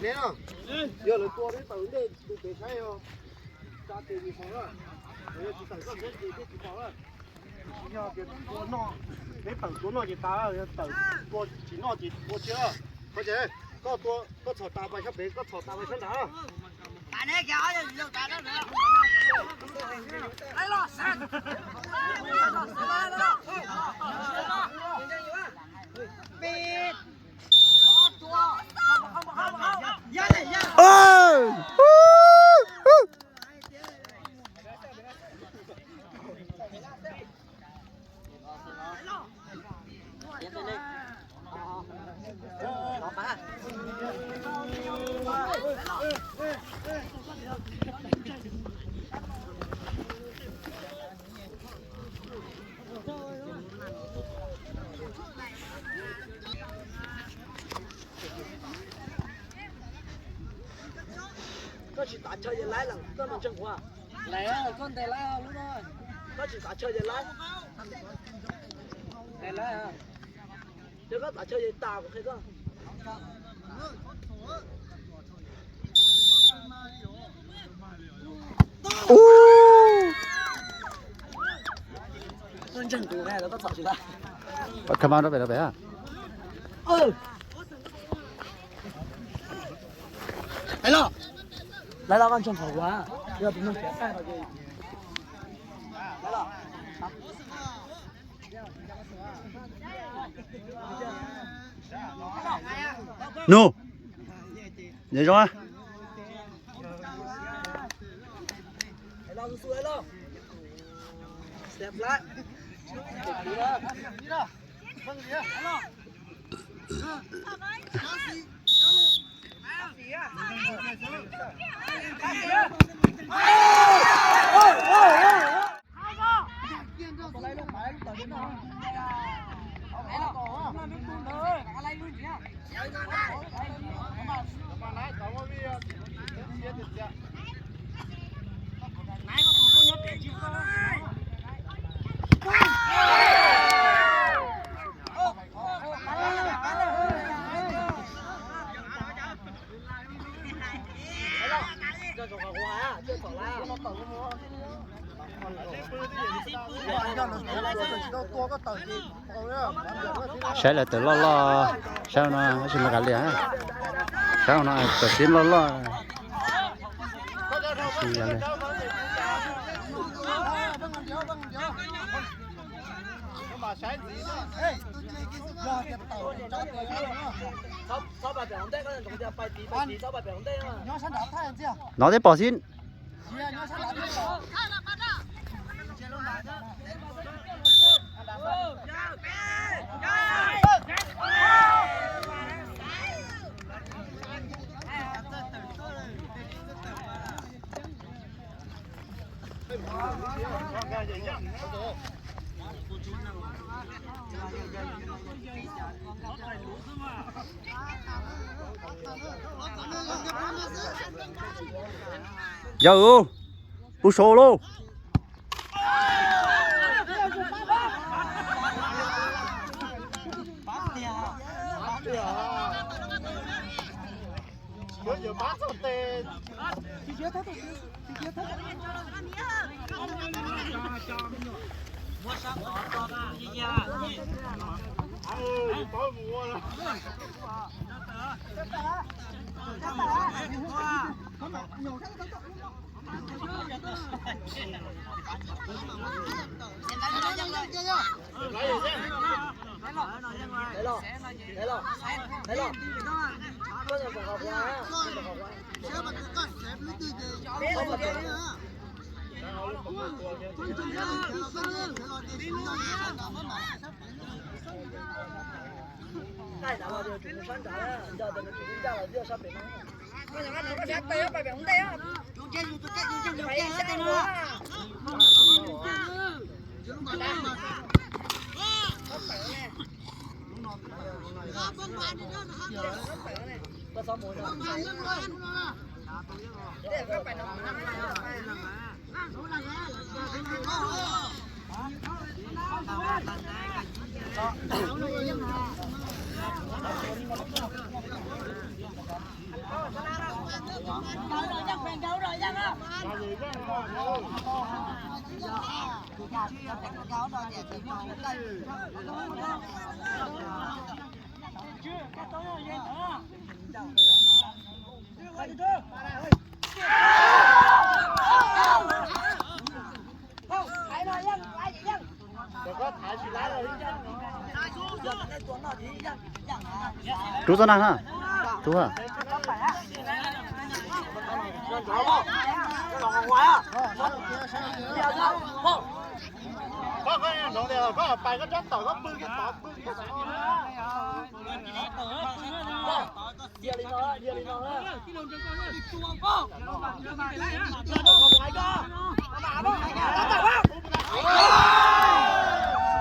đấy nào giờ là tua đấy tàu đấy tụi bé sai không cha tiền gì phòng á đấy chỉ tàu có biết gì biết phòng á giờ tiền tua nọ đấy tàu tua nọ chỉ ta tàu tua chỉ nọ chỉ tua chưa có chứ có tua có thọ ta bài sắp đến có thọ ta bài sắp đó tại này kéo thì đâu tại đó nữa đây lo sát bịt ơi có chỉ打车也来了，这么政府啊？来啊，con để来啊，lúc đó。có chỉ打车也来。来啊！这个打车也打过这个。ô con政府呢，都吵起来。come on đó về à来了，完全跑完，不要不能别带了就。来了。no nhảy ra来了，出来了。step 来。đi ra. Đi ra. Vâng gì á?来了。sẽ là từ lo sao nó xin là cái gì hả sao nó từ xin lo xin là nó để bỏ xin giờ u số luôn giờ bác sao tê mua sáng có ba đi nha. Có mua rồi. Đây đã vào điều chỉnh sáng trả đó, giờ tình hình ra là đưa sang biển nắng. Bây giờ nó có chắc tay á, bài biển tay á. Chú chết tay nữa. Có sao mùi đâu. Để các bạn nó chú cho nàng ha chú à có cái nó đều có bài có chất tỏi có bưng cái tỏi bưng cái tỏi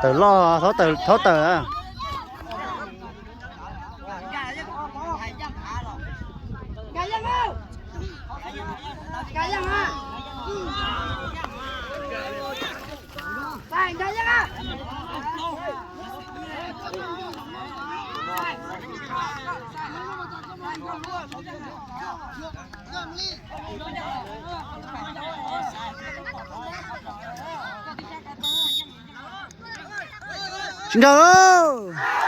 từ lo thấu từ à xin chào